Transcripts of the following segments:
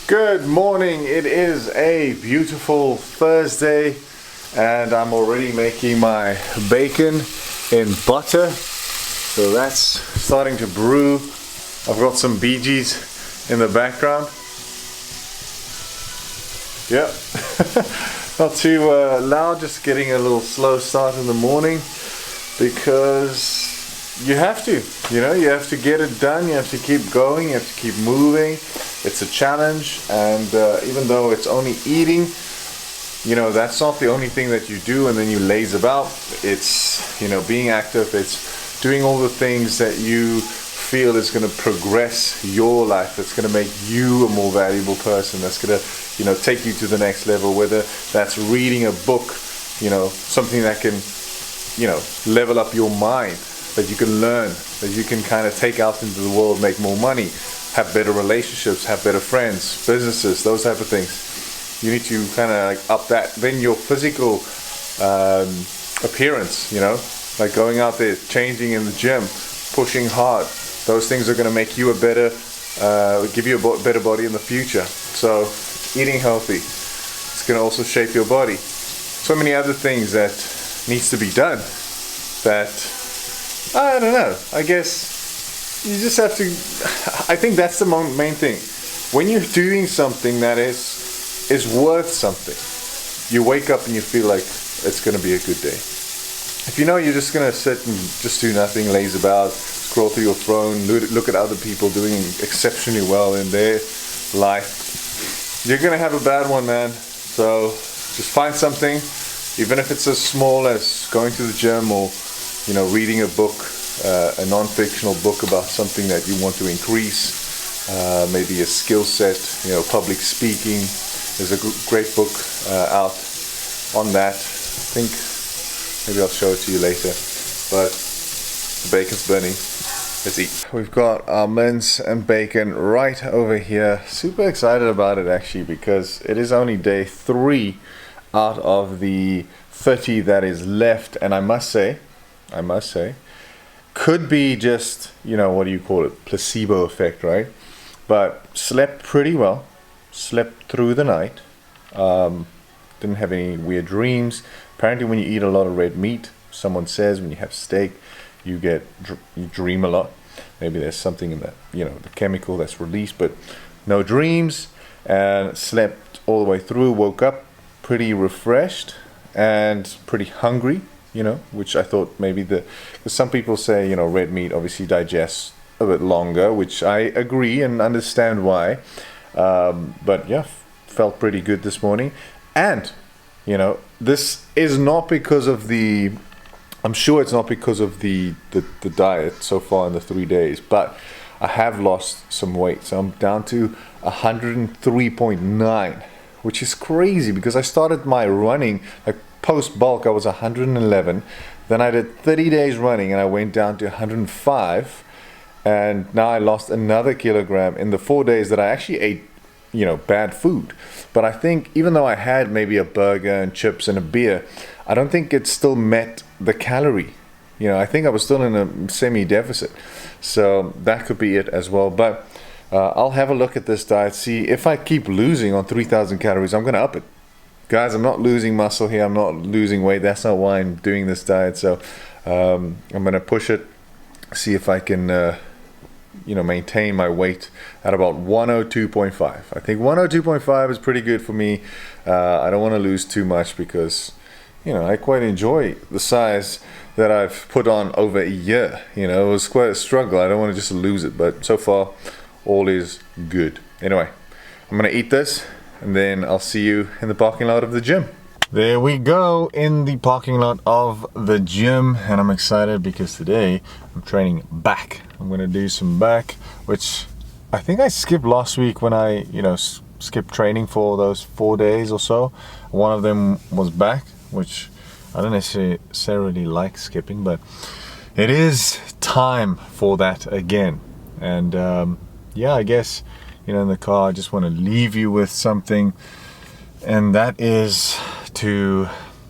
Good morning. It is a beautiful Thursday and I'm already making my bacon in butter. So that's starting to brew. I've got some Bee Gees in the background. Yep. Not too loud, just getting a little slow start in the morning because you have to, you have to get it done, you have to keep going, you have to keep moving. It's a challenge, and even though it's only eating, that's not the only thing that you do and then you laze about. It's, being active, it's doing all the things that you feel is going to progress your life, that's going to make you a more valuable person, that's going to, take you to the next level, whether that's reading a book, something that can, level up your mind, that you can learn, that you can kind of take out into the world, make more money, have better relationships, have better friends, businesses, those type of things. You need to kind of up that. Then your physical appearance, like going out there, changing in the gym, pushing hard, those things are going to make you a better, give you a better body in the future. So eating healthy, it's going to also shape your body. So many other things that needs to be done that, I don't know, I guess you just have to, I think that's the main thing. When you're doing something that is worth something, you wake up and you feel like it's going to be a good day. If you're just going to sit and just do nothing, laze about, scroll through your phone, look at other people doing exceptionally well in their life, you're going to have a bad one, man. So just find something, even if it's as small as going to the gym or, reading a book, a non-fictional book about something that you want to increase, maybe a skill set, public speaking. There's a great book out on that. I think maybe I'll show it to you later, but the bacon's burning. Let's eat. We've got our mince and bacon right over here. Super excited about it actually, because it is only day 3 out of the 30 that is left, and I must say, could be just, what do you call it, placebo effect, right? But slept pretty well, slept through the night, didn't have any weird dreams. Apparently when you eat a lot of red meat, someone says when you have steak, you dream a lot. Maybe there's something in that, the chemical that's released, but no dreams, and slept all the way through, woke up pretty refreshed and pretty hungry, which I thought maybe because some people say, red meat obviously digests a bit longer, which I agree and understand why. But yeah, felt pretty good this morning. And, this is not because of I'm sure it's not because of the diet so far in the 3 days, but I have lost some weight. So I'm down to 103.9, which is crazy because I started my running, like post bulk, I was 111. Then I did 30 days running and I went down to 105. And now I lost another kilogram in the 4 days that I actually ate, bad food. But I think even though I had maybe a burger and chips and a beer, I don't think it still met the calorie. I think I was still in a semi-deficit. So that could be it as well. But I'll have a look at this diet, see if I keep losing on 3,000 calories, I'm going to up it. Guys, I'm not losing muscle here, I'm not losing weight, that's not why I'm doing this diet. So I'm going to push it, see if I can maintain my weight at about 102.5. I think 102.5 is pretty good for me. I don't want to lose too much because I quite enjoy the size that I've put on over a year. It was quite a struggle. I don't want to just lose it, but so far all is good. Anyway, I'm going to eat this and then I'll see you in the parking lot of the gym. There we go, in the parking lot of the gym, and I'm excited because today I'm training back. I'm going to do some back, which I think I skipped last week when I, skipped training for those 4 days or so. One of them was back, which I don't necessarily like skipping, but it is time for that again. And I guess, in the car, I just want to leave you with something, and that is to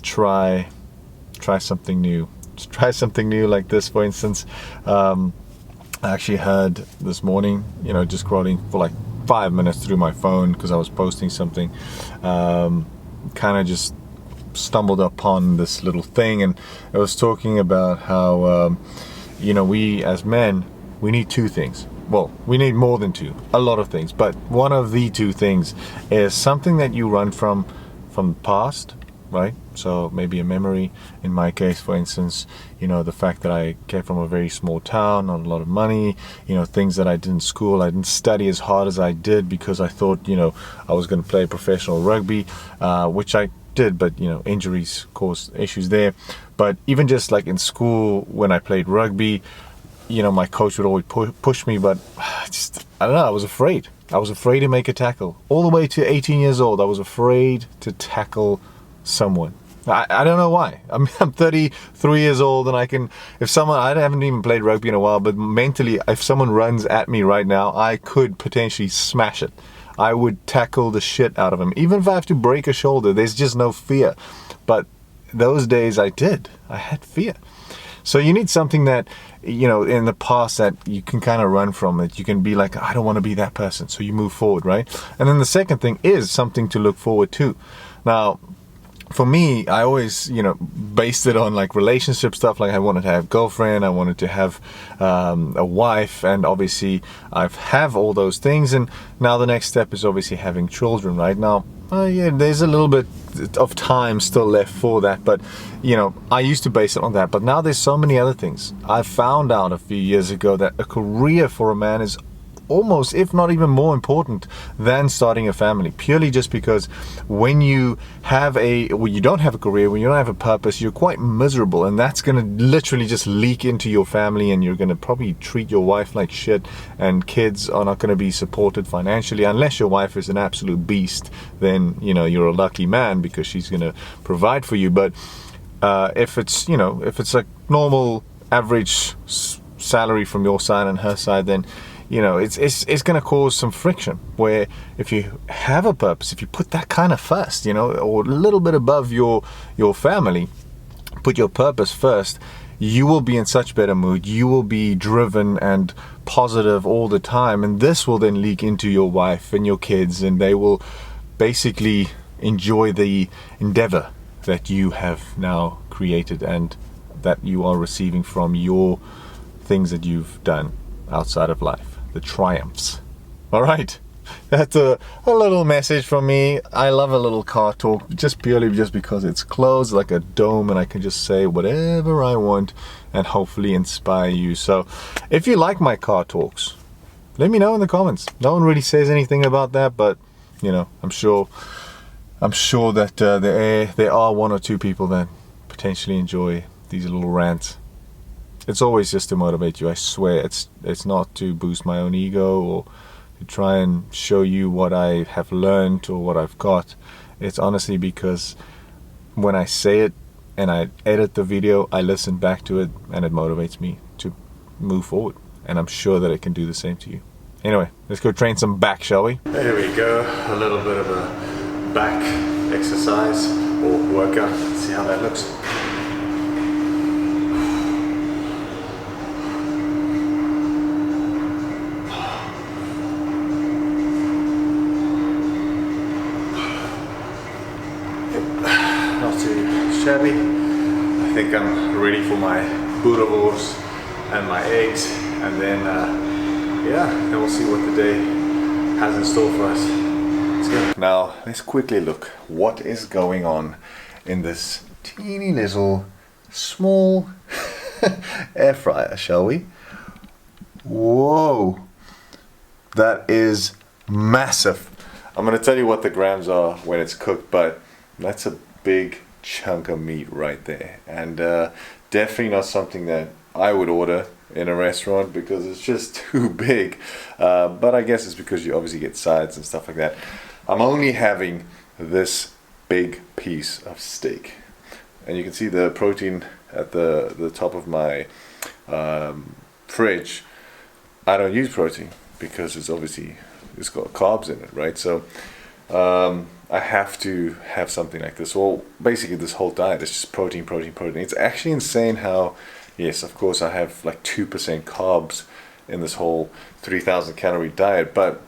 try something new. Just try something new like this, for instance. I actually heard this morning, just scrolling for like 5 minutes through my phone because I was posting something. Kind of just stumbled upon this little thing, and it was talking about how we as men, we need two things. Well, we need more than two, a lot of things, but one of the two things is something that you run from the past, right? So maybe a memory. In my case, for instance, the fact that I came from a very small town, not a lot of money, things that I did in school. I didn't study as hard as I did because I thought, I was going to play professional rugby, which I did, but injuries caused issues there. But even just like in school when I played rugby, my coach would always push me, but I don't know, I was afraid. I was afraid to make a tackle. All the way to 18 years old, I was afraid to tackle someone. I don't know why. I'm 33 years old, and I haven't even played rugby in a while, but mentally, if someone runs at me right now, I could potentially smash it. I would tackle the shit out of him. Even if I have to break a shoulder, there's just no fear. But those days I did. I had fear. So you need something that, in the past that you can kind of run from, that you can be like, I don't want to be that person. So you move forward, right? And then the second thing is something to look forward to. Now, for me, I always, based it on like relationship stuff. Like I wanted to have a girlfriend, I wanted to have a wife, and obviously I have all those things. And now the next step is obviously having children, right? Now, there's a little bit of time still left for that, but I used to base it on that. But now there's so many other things. I found out a few years ago that a career for a man is almost, if not even more important than starting a family, purely just because when you don't have a career, when you don't have a purpose, you're quite miserable, and that's going to literally just leak into your family, and you're going to probably treat your wife like shit, and kids are not going to be supported financially unless your wife is an absolute beast. Then you're a lucky man because she's going to provide for you. But if it's a normal average salary from your side and her side, then it's going to cause some friction. Where if you have a purpose, if you put that kind of first, or a little bit above your family, put your purpose first, you will be in such better mood. You will be driven and positive all the time, and this will then leak into your wife and your kids, and they will basically enjoy the endeavor that you have now created and that you are receiving from your things that you've done outside of life. The triumphs. All right, that's a little message from me. I love a little car talk, purely because it's closed like a dome, and I can just say whatever I want and hopefully inspire you. So if you like my car talks, let me know in the comments. No one really says anything about that, but I'm sure that there are one or two people that potentially enjoy these little rants. It's always just to motivate you. I swear, it's not to boost my own ego or to try and show you what I have learned or what I've got. It's honestly because when I say it and I edit the video, I listen back to it and it motivates me to move forward. And I'm sure that it can do the same to you. Anyway, let's go train some back, shall we? There we go. A little bit of a back exercise or workout. Let's see how that looks. Shabby. I think I'm ready for my boerewors and my eggs, and then then we'll see what the day has in store for us. Let's go. Now let's quickly look what is going on in this teeny little small air fryer, shall we? Whoa, that is massive. I'm going to tell you what the grams are when it's cooked, but that's a big chunk of meat right there, and definitely not something that I would order in a restaurant because it's just too big, but I guess it's because you obviously get sides and stuff like that. I'm only having this big piece of steak, and you can see the protein at the top of my fridge. I don't use protein because it's got carbs in it, right? So I have to have something like this. Well, basically this whole diet is just protein. It's actually insane how, yes, of course I have like 2% carbs in this whole 3,000 calorie diet, but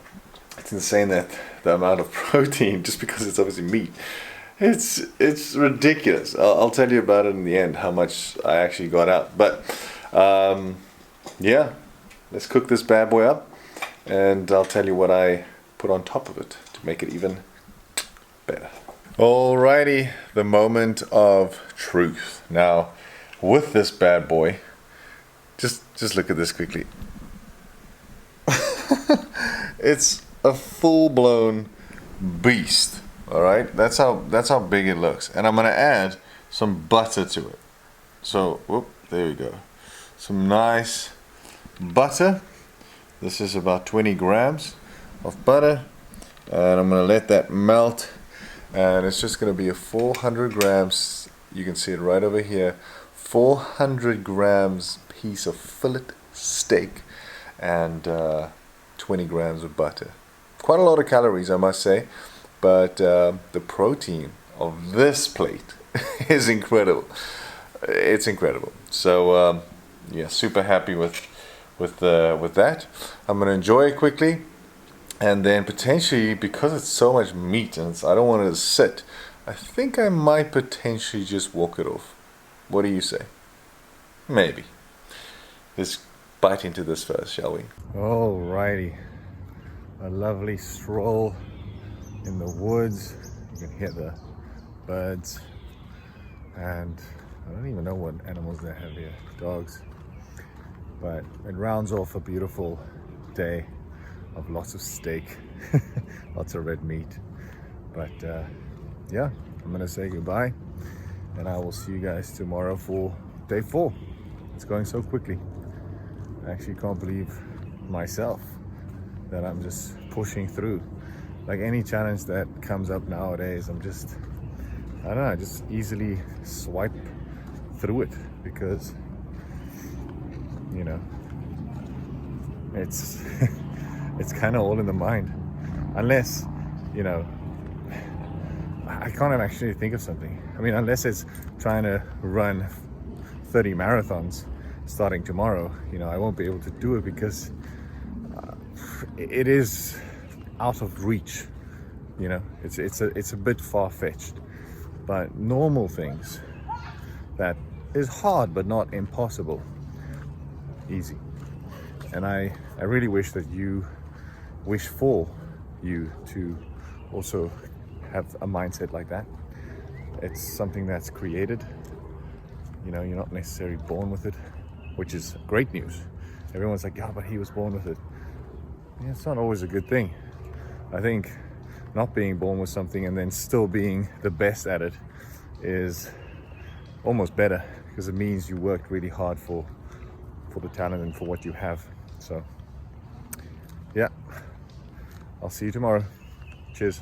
It's insane that the amount of protein, just because it's obviously meat, it's ridiculous. I'll tell you about it in the end, how much I actually got out. But yeah, let's cook this bad boy up, and I'll tell you what I put on top of it to make it even better. Alrighty, the moment of truth. Now, with this bad boy, just look at this quickly. It's a full-blown beast. All right, that's how big it looks, and I'm gonna add some butter to it. So, whoop, there we go. Some nice butter. This is about 20 grams of butter, and I'm gonna let that melt, and it's just gonna be a 400 grams. You can see it right over here. 400 grams piece of fillet steak, and 20 grams of butter. Quite a lot of calories, I must say. But the protein of this plate is incredible. It's incredible. So yeah, super happy with that. I'm gonna enjoy it quickly, and then potentially, because it's so much meat and I don't want it to sit, I think I might potentially just walk it off. What do you say? Maybe. Let's bite into this first, shall we? Alrighty, a lovely stroll in the woods. You can hear the birds, and I don't even know what animals they have here, dogs. But it rounds off a beautiful day of lots of steak, lots of red meat. But yeah, I'm gonna say goodbye, and I will see you guys tomorrow for day 4. It's going so quickly. I actually can't believe myself that I'm just pushing through. Like any challenge that comes up nowadays, I'm just, I don't know, just easily swipe through it, because, you know, it's it's kind of all in the mind. Unless, you know, I can't actually think of something. I mean, unless it's trying to run 30 marathons starting tomorrow, you know, I won't be able to do it, because it is out of reach. You know, it's a bit far-fetched. But normal things that is hard but not impossible, easy. And I really wish that you wish for you to also have a mindset like that. It's something that's created. You know, you're not necessarily born with it, which is great news. Everyone's like, yeah, but he was born with it. Yeah, it's not always a good thing. I think not being born with something and then still being the best at it is almost better, because it means you worked really hard for the talent and for what you have. So yeah, I'll see you tomorrow. Cheers.